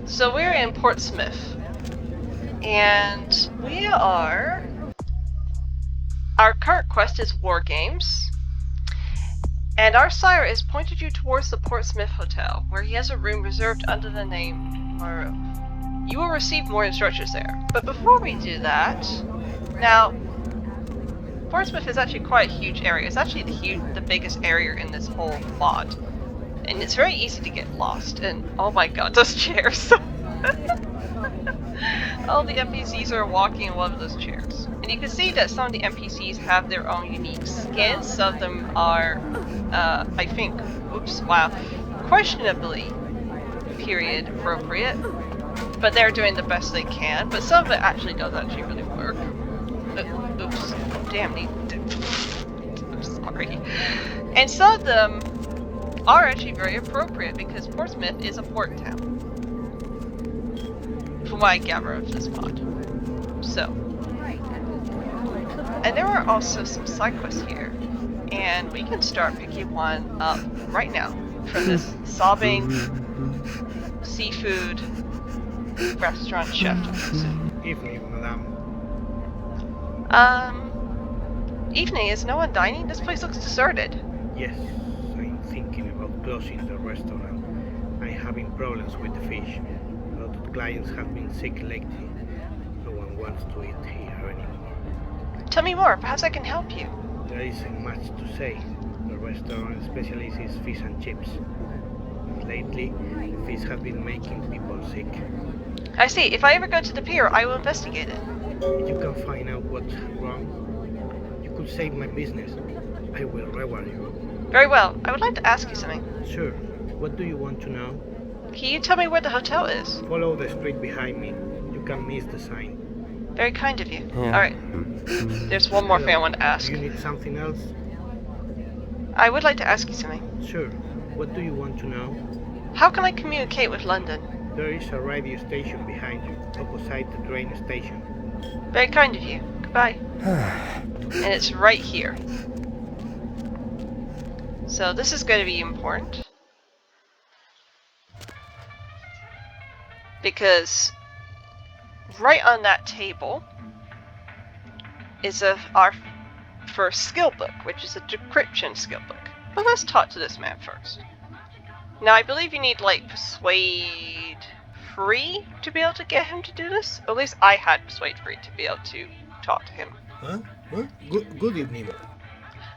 So we're in Portsmouth, and we are... Our current quest is War Games, and our sire has pointed you towards the Portsmouth Hotel, where he has a room reserved under the name Maru. You will receive more instructions there. But before we do that, now, Portsmouth is actually quite a huge area. It's actually the biggest area in this whole mod. And it's very easy to get lost, and oh my god, those chairs! All the NPCs are walking in one of those chairs. And you can see that some of the NPCs have their own unique skins. Some of them are, I think, oops, wow, questionably period appropriate. But they're doing the best they can, but some of it actually does really work. Oops, damn me. I'm sorry. And some of them are actually very appropriate because Portsmouth is a port town, from what I gather of this mod. So, and there are also some side quests here, and we can start picking one up right now from this sobbing seafood restaurant chef. Evening, madame. Evening. Is no one dining? This place looks deserted. Yes, I'm thinking about closing the restaurant. I'm having problems with the fish. A lot of clients have been sick lately. No one wants to eat here anymore. Tell me more. Perhaps I can help you. There isn't much to say. The restaurant specialist is fish and chips. Lately, the fish have been making people sick. I see. If I ever go to the pier, I will investigate it. If you can find out what's wrong, you could save my business. I will reward you. Very well. I would like to ask you something. Sure. What do you want to know? Can you tell me where the hotel is? Follow the street behind me. You can miss the sign. Very kind of you. Alright. There's one more thing I want to ask. Do you need something else? I would like to ask you something. Sure. What do you want to know? How can I communicate with London? There is a radio station behind you, opposite the train station. Very kind of you. Goodbye. And it's right here. So this is going to be important. Because right on that table is our first skill book, which is a decryption skill book. But let's talk to this man first. Now I believe you need like persuade 3 to be able to get him to do this. Or at least I had persuade 3 to be able to talk to him. Huh? Good evening.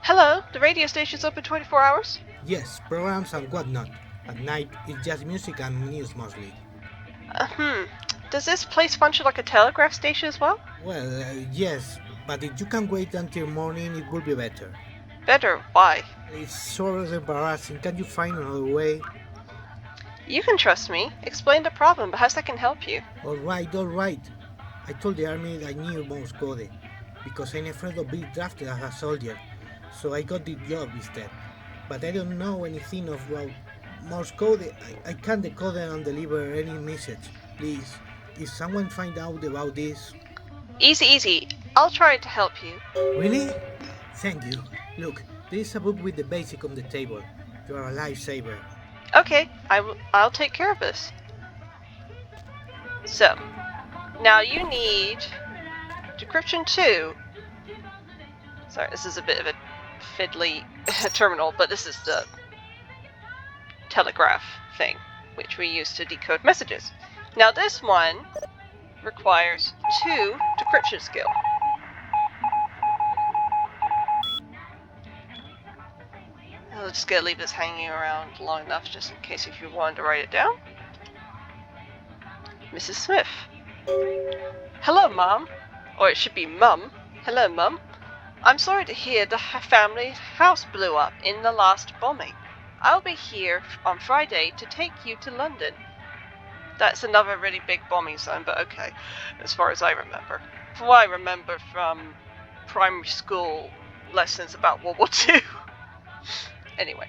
Hello, the radio station's open 24 hours? Yes, programs and whatnot. At night, it's just music and news mostly. Does this place function like a telegraph station as well? Well, yes, but if you can wait until morning, it will be better. Better? Why? It's sort of embarrassing. Can you find another way? You can trust me. Explain the problem. Perhaps I can help you. All right. I told the army that I knew Masquerade, because I'm afraid of being drafted as a soldier, so I got the job instead. But I don't know anything about Morse code. I can't decode and deliver any message. Please, if someone find out about this... Easy. I'll try to help you. Really? Thank you. Look, there is a book with the basic on the table. You are a lifesaver. Okay, I'll take care of this. So, now you need decryption 2. Sorry, this is a bit of a fiddly terminal, but this is the telegraph thing, which we use to decode messages. Now this one requires 2 decryption skill. I'm just gonna leave this hanging around long enough just in case if you wanted to write it down. Mrs. Smith. Hello, Mom. Or it should be Mum. Hello, Mum. I'm sorry to hear the family house blew up in the last bombing. I'll be here on Friday to take you to London. That's another really big bombing zone, but okay, as far as I remember. From what I remember from primary school lessons about World War II. Anyway.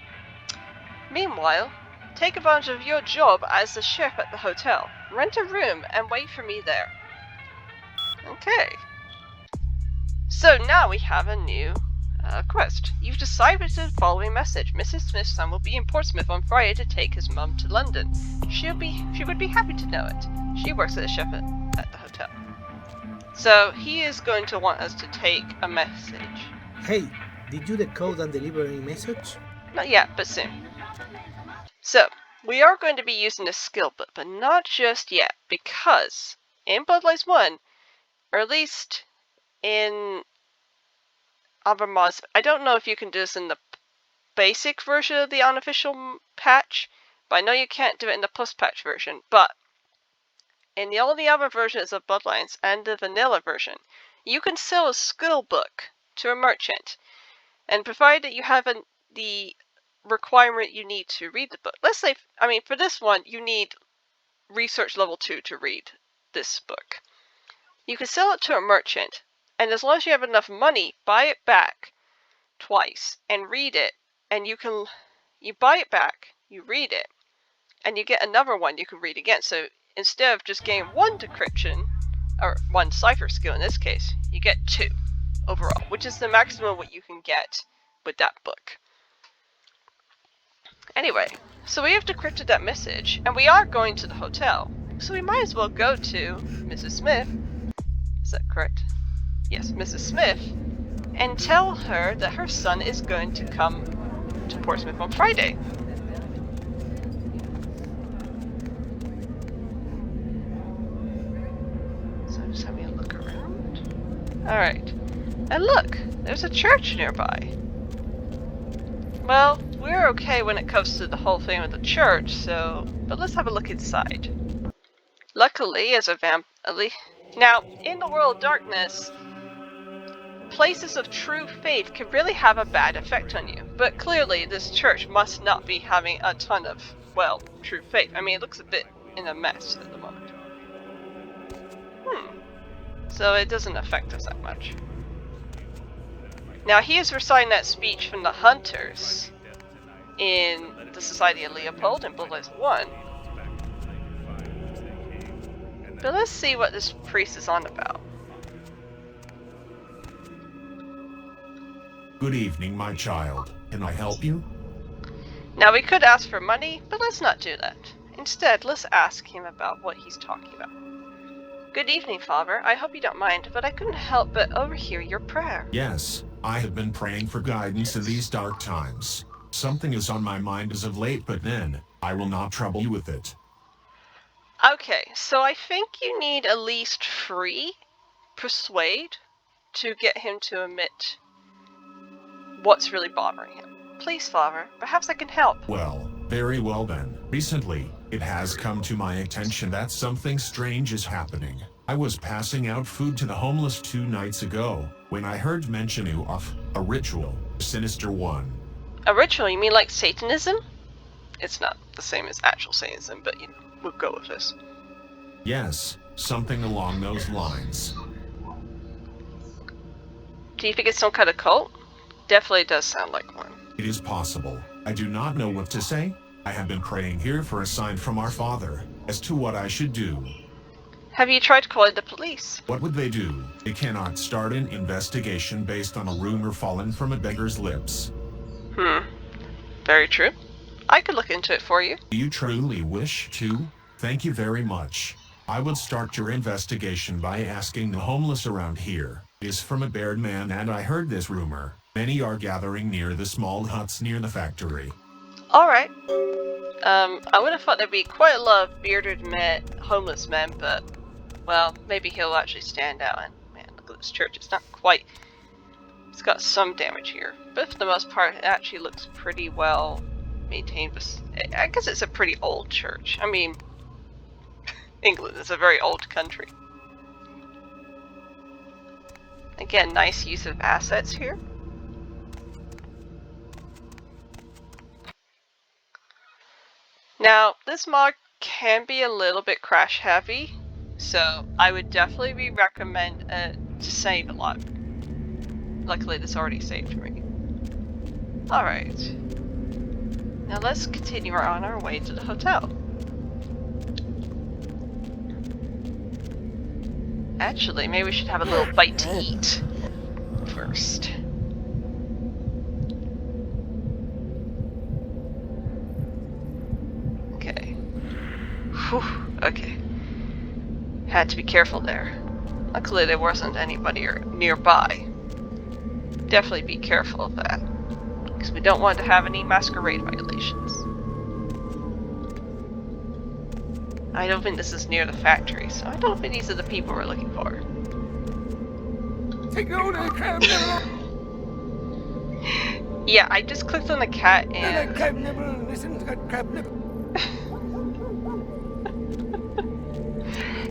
Meanwhile, take advantage of your job as the chef at the hotel. Rent a room and wait for me there. Okay. So now we have a new Quest. You've decided the following message. Mrs. Smith's son will be in Portsmouth on Friday to take his mum to London. She would be happy to know it. She works as a chef at the hotel. So he is going to want us to take a message. Hey, did you decode and deliver any message? Not yet, but soon. So, we are going to be using the skill book, but not just yet, because in Bloodlines 1, or at least in Abermaz, I don't know if you can do this in the basic version of the unofficial patch, but I know you can't do it in the post-patch version, but in all the other versions of Bloodlines and the vanilla version, you can sell a skill book to a merchant, and provided that you have the requirement you need to read the book. Let's say, for this one, you need research level 2 to read this book. You can sell it to a merchant, and as long as you have enough money, buy it back twice and read it, and you buy it back, you read it, and you get another one you can read again. So instead of just getting one decryption, or one cipher skill in this case, you get 2 overall, which is the maximum what you can get with that book. Anyway, so we have decrypted that message, and we are going to the hotel, so we might as well go to Mrs. Smith. Is that correct? Yes, Mrs. Smith, and tell her that her son is going to come to Portsmouth on Friday. So I'm just having a look around. Alright. And look, there's a church nearby. Well, we're okay when it comes to the whole thing with the church, but let's have a look inside. Luckily, as a now, in the world of darkness, places of true faith can really have a bad effect on you. But clearly, this church must not be having a ton of, true faith. It looks a bit in a mess at the moment. So it doesn't affect us that much. Now, he is reciting that speech from the Hunters in the Society of Leopold in Bloodlines 1. But let's see what this priest is on about. Good evening, my child. Can I help you? Now, we could ask for money, but let's not do that. Instead, let's ask him about what he's talking about. Good evening, Father. I hope you don't mind, but I couldn't help but overhear your prayer. Yes, I have been praying for guidance in these dark times. Something is on my mind as of late, but then, I will not trouble you with it. Okay, so I think you need at least 3 persuade to get him to admit what's really bothering him. Please, Father, perhaps I can help. Well, very well then. Recently, it has come to my attention that something strange is happening. I was passing out food to the homeless 2 nights ago, when I heard mention of a ritual, sinister one. A ritual? You mean like Satanism? It's not the same as actual Satanism, but we'll go with this. Yes, something along those lines. Do you think it's some kind of cult? Definitely does sound like one. It is possible. I do not know what to say. I have been praying here for a sign from our Father as to what I should do. Have you tried calling the police? What would they do? They cannot start an investigation based on a rumor fallen from a beggar's lips. Very true. I could look into it for you. Do you truly wish to? Thank you very much. I will start your investigation by asking the homeless around here. It is from a bared man, and I heard this rumor. Many are gathering near the small huts near the factory. Alright. I would have thought there'd be quite a lot of bearded homeless men, but, maybe he'll actually stand out. And, man, look at this church. It's not quite... It's got some damage here. But for the most part, it actually looks pretty well maintained. I guess it's a pretty old church. England is a very old country. Again, nice use of assets here. Now, this mod can be a little bit crash heavy, so I would definitely recommend to save a lot. Luckily, this already saved me. Alright. Now let's continue on our way to the hotel. Actually, maybe we should have a little bite to eat first. Whew, okay. Had to be careful there. Luckily there wasn't anybody nearby. Definitely be careful of that. Because we don't want to have any masquerade violations. I don't think this is near the factory, so I don't think these are the people we're looking for. Take all the crab Yeah, I just clicked on the cat and... crab nibble, listen to that crab nibble.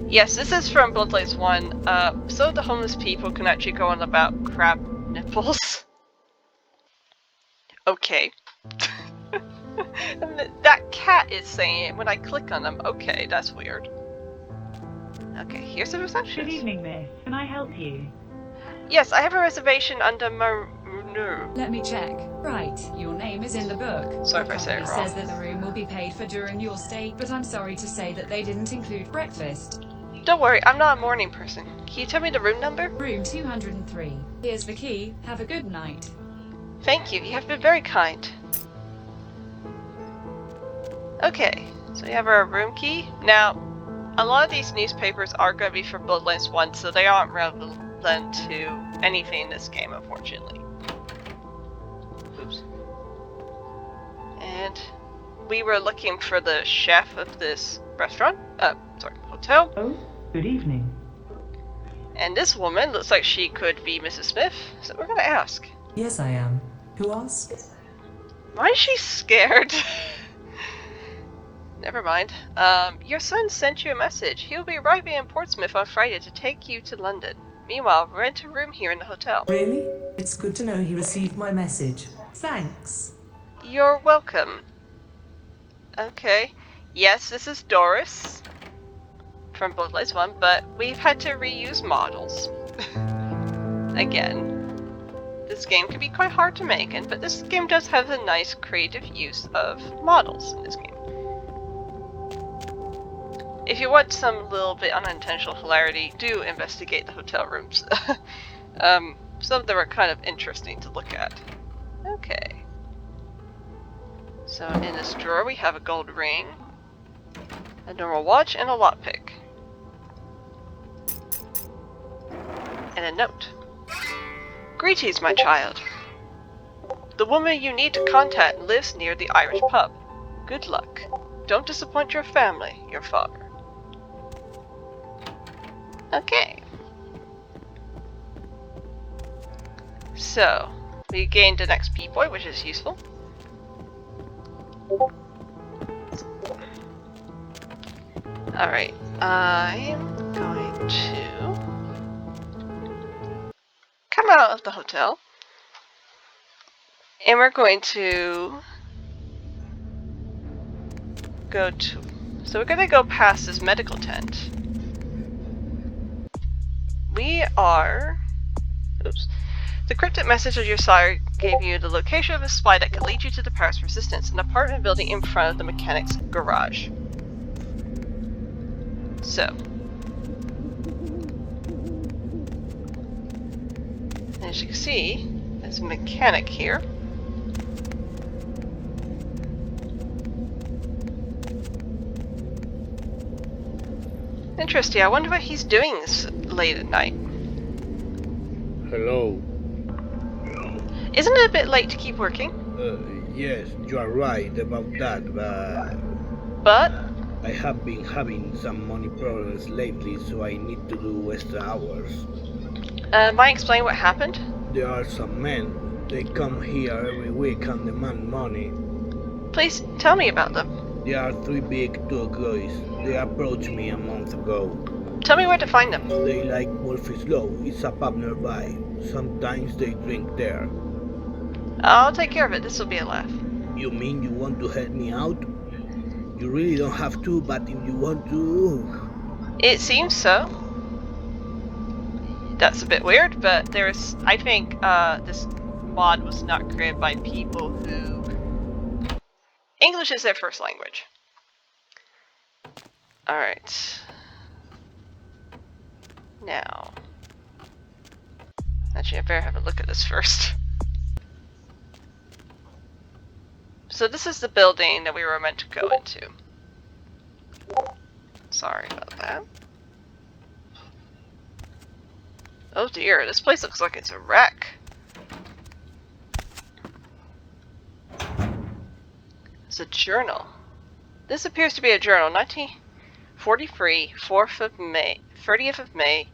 Yes, this is from Bloodlines 1. So the homeless people can actually go on about crab nipples. Okay. That cat is saying it when I click on them. Okay, that's weird. Okay, here's the reception. Good evening, miss. Can I help you? Yes, I have a reservation under no. Let me check. Right, your name is in the book. Sorry if I say it It wrong. says that the room will be paid for during your stay, but I'm sorry to say that they didn't include breakfast. Don't worry, I'm not a morning person. Can you tell me the room number? Room 203. Here's the key. Have a good night. Thank you, you have been very kind. Okay, so you have our room key. Now, a lot of these newspapers are going to be for Bloodlines 1, so they aren't relevant to anything in this game, unfortunately. Oops. And we were looking for the chef of this restaurant. Hotel. Oh, good evening. And this woman looks like she could be Mrs. Smith, so we're gonna ask. Yes, I am. Who asked? Why is she scared? Never mind. Your son sent you a message. He'll be arriving in Portsmouth on Friday to take you to London. Meanwhile, rent a room here in the hotel. Really? It's good to know he received my message. Thanks. You're welcome. Okay. Yes, this is Doris from Bloodlines 1, but we've had to reuse models. Again. This game can be quite hard to make, but this game does have a nice creative use of models in this game. If you want some little bit unintentional hilarity, do investigate the hotel rooms. Some of them are kind of interesting to look at. Okay. So in this drawer we have a gold ring, a normal watch, and a lockpick. And a note. Greetings, my child. The woman you need to contact lives near the Irish pub. Good luck. Don't disappoint your family, your father. Okay. So, we gained an XP point, which is useful. Alright, I'm going to come out of the hotel, and we're going to so we're going to go past this medical tent. Oops. The cryptic message of your sire gave you the location of a spy that could lead you to the Paris Resistance, an apartment building in front of the mechanic's garage. So. As you can see, there's a mechanic here. Interesting, I wonder what he's doing this late at night. Hello. Isn't it a bit late to keep working? Yes, you are right about that, But? I have been having some money problems lately, so I need to do extra hours. Might explain what happened? There are some men. They come here every week and demand money. Please tell me about them. There are 3 big tall guys. They approached me a month ago. Tell me where to find them. They like Wolfie's Low. It's a pub nearby. Sometimes they drink there. I'll take care of it. This will be a laugh. You mean you want to help me out? You really don't have to, but if you want to... It seems so. That's a bit weird, but I think this mod was not created by people who... English is their first language. Alright. Now. Actually, I better have a look at this first. So this is the building that we were meant to go into. Sorry about that. Oh dear, this place looks like it's a wreck. It's a journal. This appears to be a journal. 1943, 4th of May, 30th of May,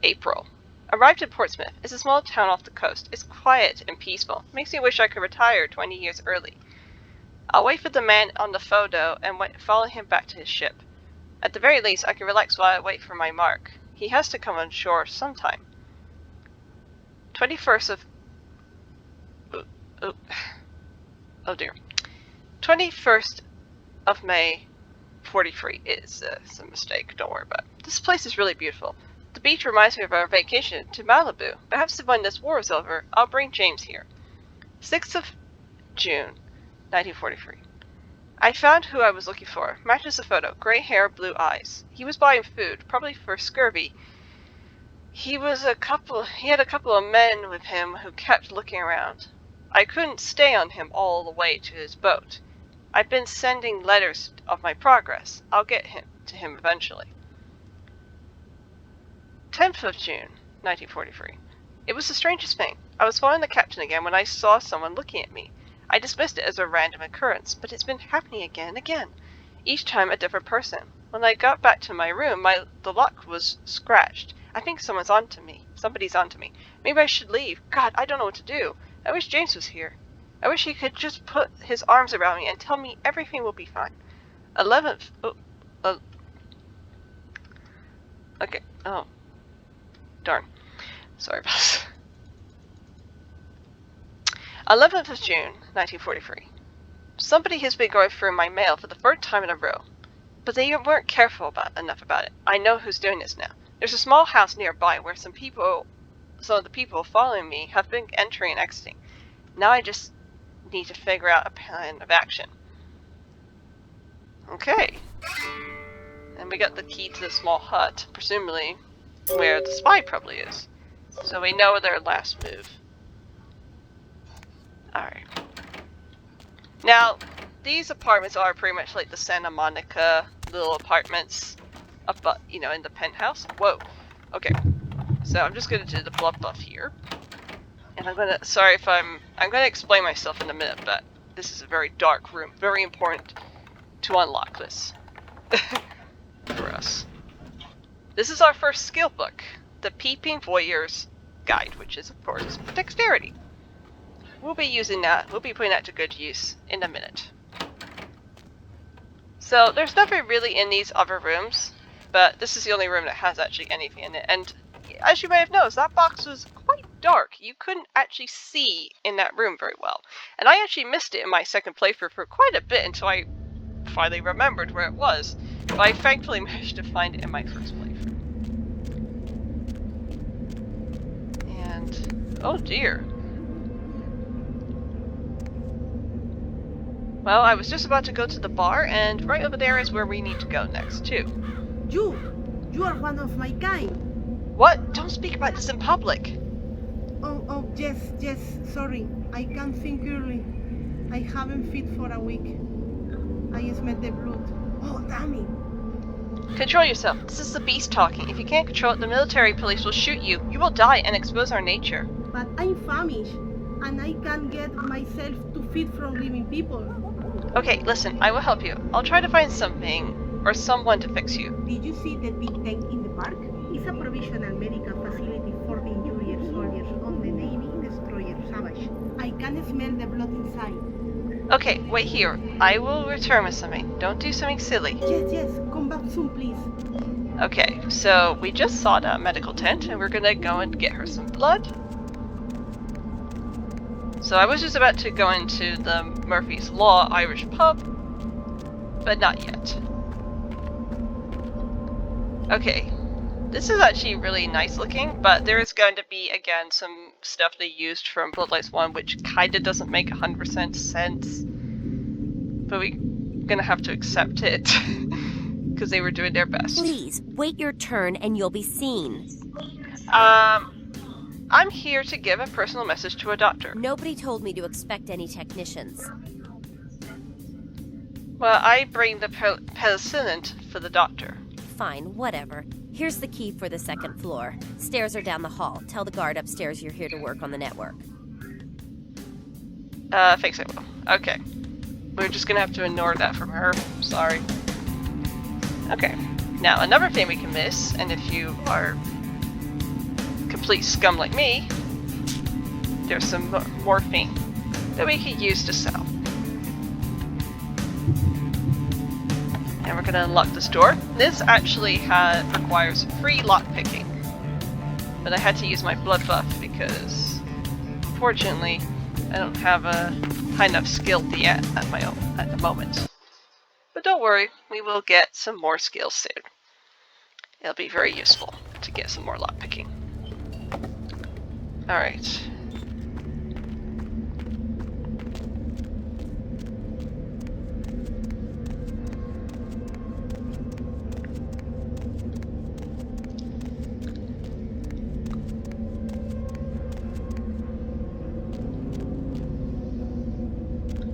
April. Arrived in Portsmouth. It's a small town off the coast. It's quiet and peaceful. Makes me wish I could retire 20 years early. I'll wait for the man on the photo and follow him back to his ship. At the very least, I can relax while I wait for my mark. He has to come on shore sometime. 21st of... Oh dear. 21st of May, 43. It's a mistake. Don't worry about it. This place is really beautiful. The beach reminds me of our vacation to Malibu. Perhaps when this war is over, I'll bring James here. 6th of June, 1943. I found who I was looking for. Matches the photo. Gray hair, blue eyes. He was buying food, probably for scurvy. He had a couple of men with him who kept looking around. I couldn't stay on him all the way to his boat. I've been sending letters of my progress. I'll get to him eventually. 10th of June, 1943. It was the strangest thing. I was following the captain again when I saw someone looking at me. I dismissed it as a random occurrence, but it's been happening again and again. Each time a different person. When I got back to my room, the lock was scratched. I think somebody's onto me. Maybe I should leave. God, I don't know what to do. I wish James was here. I wish he could just put his arms around me and tell me everything will be fine. 11th... Okay. Oh. Darn. Sorry about this. 11th of June, 1943. Somebody has been going through my mail for the third time in a row. But they weren't careful enough about it. I know who's doing this now. There's a small house nearby where some of the people following me have been entering and exiting. Now I just need to figure out a plan of action. Okay. And we got the key to the small hut, presumably where the spy probably is. So we know their last move. Alright. Now, these apartments are pretty much like the Santa Monica little apartments up, in the penthouse. Whoa. Okay. So I'm just gonna do the bluff here. And I'm gonna explain myself in a minute, but this is a very dark room. Very important to unlock this. For us. This is our first skill book. The Peeping Voyeur's Guide, which is, of course, dexterity. We'll be using that. We'll be putting that to good use in a minute. So, there's nothing really in these other rooms, but this is the only room that has actually anything in it. And as you may have noticed, that box was quite dark. You couldn't actually see in that room very well. And I actually missed it in my second playthrough for quite a bit until I finally remembered where it was. But I thankfully managed to find it in my first playthrough. And... oh dear. Well, I was just about to go to the bar, and right over there is where we need to go next, too. You are one of my kind. What? Don't speak about this in public. Oh, yes, sorry. I can't think clearly. I haven't fit for a week. I smell the blood. Oh, damn it. Control yourself. This is the beast talking. If you can't control it, the military police will shoot you. You will die and expose our nature. But I'm famished, and I can't get myself to feed from living people. Okay, listen, I will help you. I'll try to find something or someone to fix you. Did you see the big tank in the park? It's a provisional medical facility for the injured soldiers on the Navy destroyer Savage. I can smell the blood inside. Okay, wait here. I will return with something. Don't do something silly. Yes, come back soon, please. Okay, so we just saw that medical tent, and we're gonna go and get her some blood. So I was just about to go into the Murphy's Law Irish pub, but not yet. Okay, this is actually really nice looking, but there is going to be, again, some stuff they used from Bloodlines 1 which kinda doesn't make 100% sense. But we're gonna have to accept it, because they were doing their best. Please, wait your turn and you'll be seen. I'm here to give a personal message to a doctor. Nobody told me to expect any technicians. Well, I bring the penicillin for the doctor. Fine, whatever. Here's the key for the second floor. Stairs are down the hall. Tell the guard upstairs you're here to work on the network. Thanks, I will. Okay. We're just gonna have to ignore that from her. Sorry. Okay. Now, another thing we can miss, and if you are complete scum like me, there's some morphine that we could use to sell. And we're gonna unlock this door. This actually requires free lockpicking, but I had to use my blood buff because, unfortunately, I don't have a high enough skill yet at the moment. But don't worry, we will get some more skills soon. It'll be very useful to get some more lockpicking. Alright.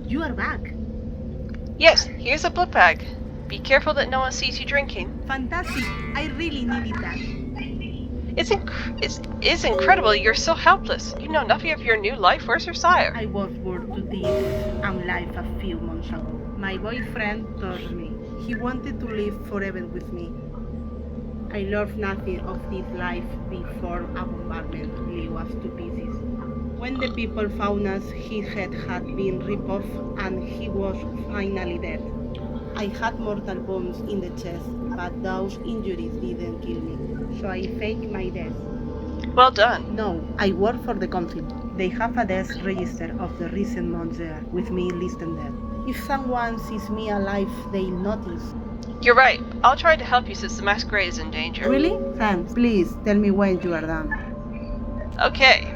You are back. Yes, here's a blood bag. Be careful that no one sees you drinking. Fantastic. I really needed that. It's incredible you're so helpless. You know nothing of your new life. Where's your sire? I was born to this life a few months ago. My boyfriend told me he wanted to live forever with me. I learned nothing of this life before a bombardment blew us to pieces. When the people found us, his head had been ripped off and he was finally dead. I had mortal wounds in the chest, but those injuries didn't kill me, so I faked my death. Well done. No, I work for the council. They have a death register of the recent months there, with me listed there. If someone sees me alive, they'll notice. You're right. I'll try to help you since the Masquerade is in danger. Really? Thanks. Please, tell me when you are done. Okay.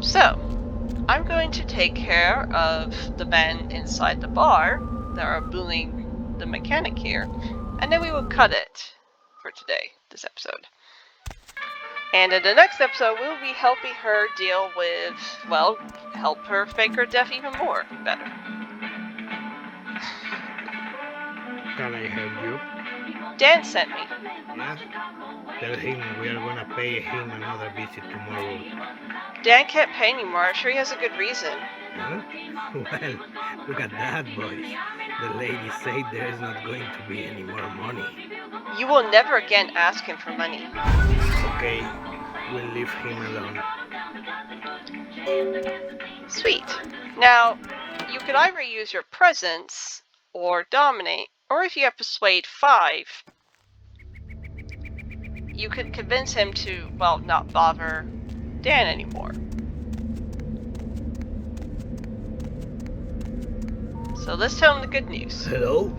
So, I'm going to take care of the men inside the bar that are bullying the mechanic here, and then we will cut it for today, this episode. And in the next episode, we'll be helping her deal with, well, help her fake her death even more better. Can I help you? Dan sent me. Yeah? Tell him we are gonna pay him another visit tomorrow. Dan can't pay anymore. I'm sure he has a good reason. Huh? Well, look at that, boys. The lady said there is not going to be any more money. You will never again ask him for money. Okay, we'll leave him alone. Sweet. Now, you could either use your presence or dominate, or if you have persuade 5, you could convince him to, well, not bother Dan anymore. So let's tell him the good news. Hello?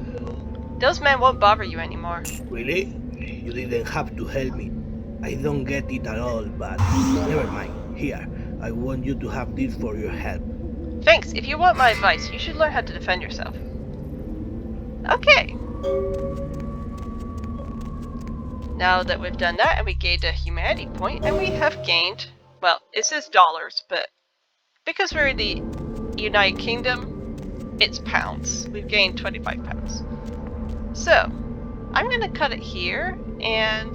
Those men won't bother you anymore. Really? You didn't have to help me. I don't get it at all, but never mind. Here, I want you to have this for your help. Thanks. If you want my advice, you should learn how to defend yourself. Okay. Now that we've done that and we gained a humanity point, and we have gained, well, it says dollars, but because we're in the United Kingdom, it's pounds. We've gained 25 pounds. So, I'm going to cut it here, and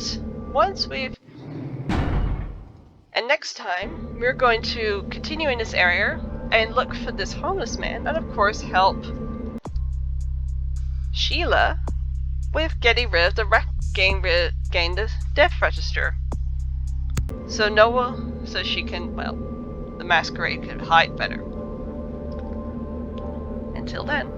next time, we're going to continue in this area and look for this homeless man, and of course help Sheila with getting rid of the gain the death register. So she can, well, the Masquerade can hide better. Until then.